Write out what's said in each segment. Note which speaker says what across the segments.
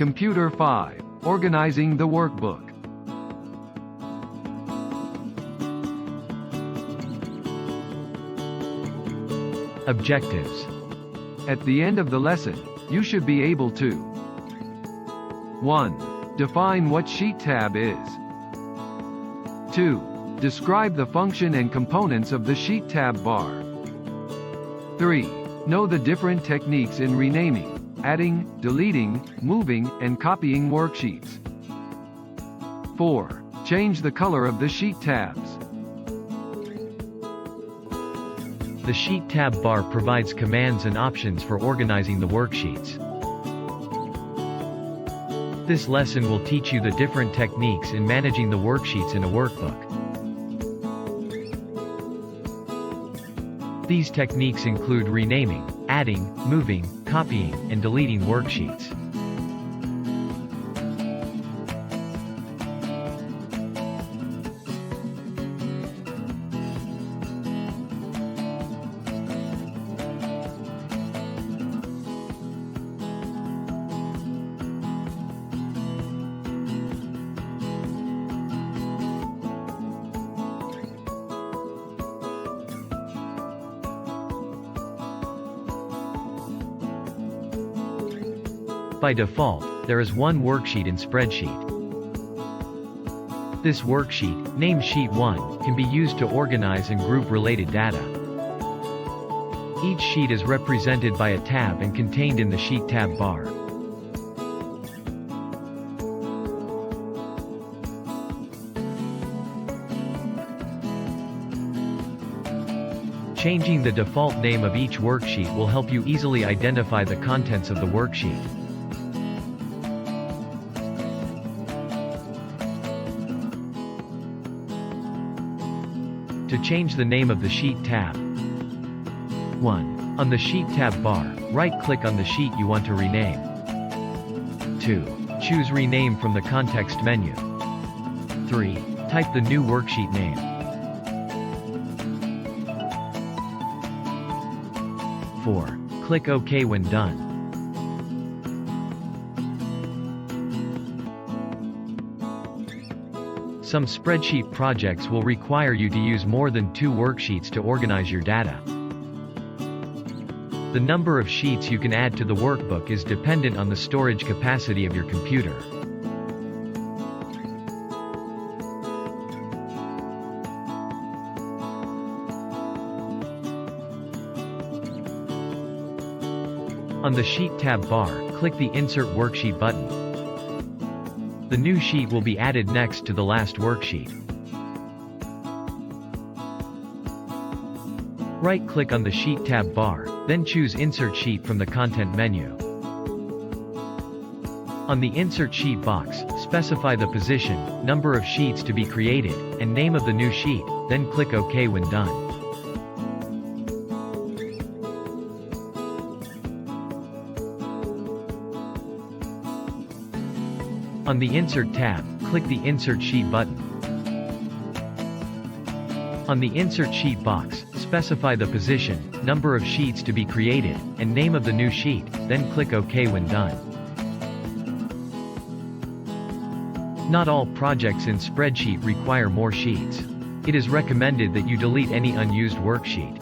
Speaker 1: Computer 5, Organizing the Workbook. Objectives. At the end of the lesson, you should be able to 1. Define what Sheet tab is. 2. Describe the function and components of the Sheet tab bar. 3. Know the different techniques in renaming, adding, deleting, moving, and copying worksheets. 4. Change the color of the Sheet tabs.
Speaker 2: The Sheet tab bar provides commands and options for organizing the worksheets. This lesson will teach you the different techniques in managing the worksheets in a workbook. These techniques include renaming, adding, moving, copying, and deleting worksheets. By default, there is one worksheet in Spreadsheet. This worksheet, named Sheet 1, can be used to organize and group related data. Each sheet is represented by a tab and contained in the Sheet tab bar. Changing the default name of each worksheet will help you easily identify the contents of the worksheet. To change the name of the Sheet tab. 1. On the Sheet tab bar, right-click on the sheet you want to rename. 2. Choose Rename from the context menu. 3. Type the new worksheet name. 4. Click OK when done. Some spreadsheet projects will require you to use more than 2 worksheets to organize your data. The number of sheets you can add to the workbook is dependent on the storage capacity of your computer. On the Sheet tab bar, click the Insert Worksheet button. The new sheet will be added next to the last worksheet. Right-click on the Sheet tab bar, then choose Insert Sheet from the Content menu. On the Insert Sheet box, specify the position, number of sheets to be created, and name of the new sheet, then click OK when done. On the Insert tab, click the Insert Sheet button. On the Insert Sheet box, specify the position, number of sheets to be created, and name of the new sheet, then click OK when done. Not all projects in Spreadsheet require more sheets. It is recommended that you delete any unused worksheet.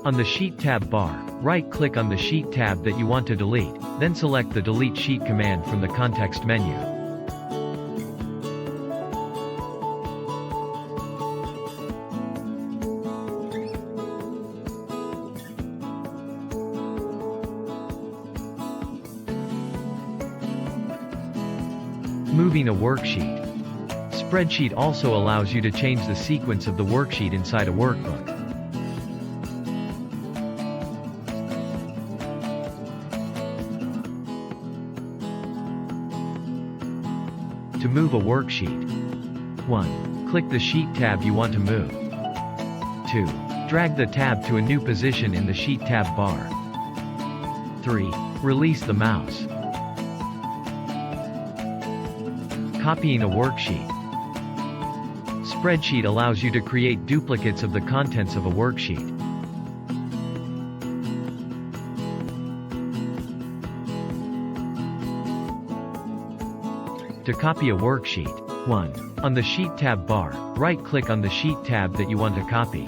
Speaker 2: On the Sheet tab bar, right-click on the Sheet tab that you want to delete, then select the Delete Sheet command from the context menu. Moving a worksheet. Spreadsheet also allows you to change the sequence of the worksheet inside a workbook. To move a worksheet. 1. Click the Sheet tab you want to move. 2. Drag the tab to a new position in the Sheet tab bar. 3. Release the mouse. Copying a worksheet. Spreadsheet allows you to create duplicates of the contents of a worksheet. To copy a worksheet. 1. On the Sheet tab bar, right-click on the Sheet tab that you want to copy.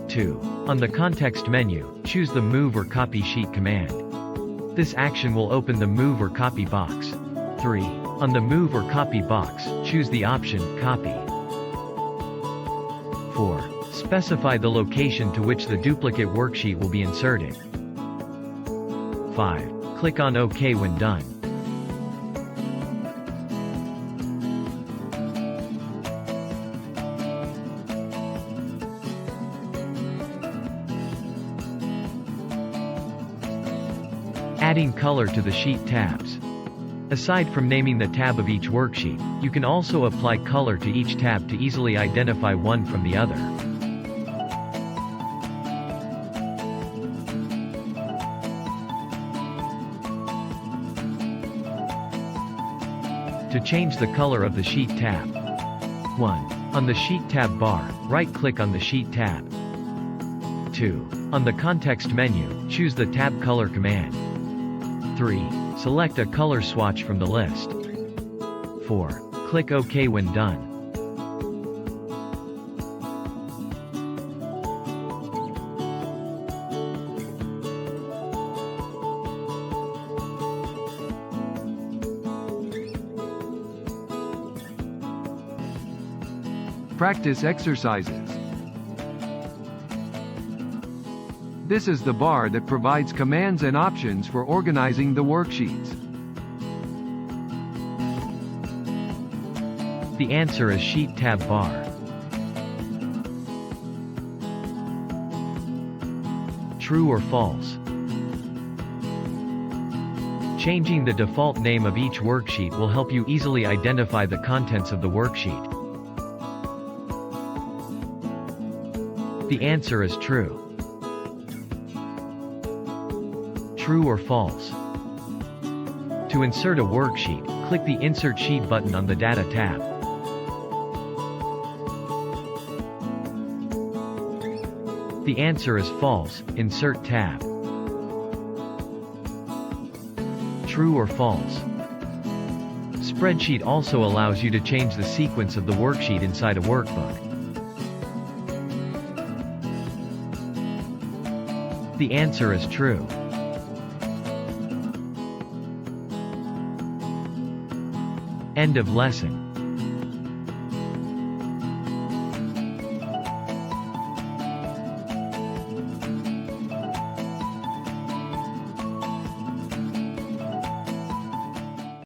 Speaker 2: 2. On the context menu, choose the Move or Copy Sheet command. This action will open the Move or Copy box. 3. On the Move or Copy box, choose the option Copy. 4. Specify the location to which the duplicate worksheet will be inserted. 5. Click on OK when done. Adding color to the Sheet tabs. Aside from naming the tab of each worksheet, you can also apply color to each tab to easily identify one from the other. To change the color of the Sheet tab. 1. On the Sheet tab bar, right-click on the Sheet tab. 2. On the context menu, choose the Tab Color command. 3. Select a color swatch from the list. 4. Click OK when done.
Speaker 1: Practice exercises. This is the bar that provides commands and options for organizing the worksheets.
Speaker 2: The answer is Sheet tab bar. True or false? Changing the default name of each worksheet will help you easily identify the contents of the worksheet. The answer is true. True or false? To insert a worksheet, click the Insert Sheet button on the Data tab. The answer is false. Insert tab. True or false? Spreadsheet also allows you to change the sequence of the worksheet inside a workbook. The answer is true. End of lesson.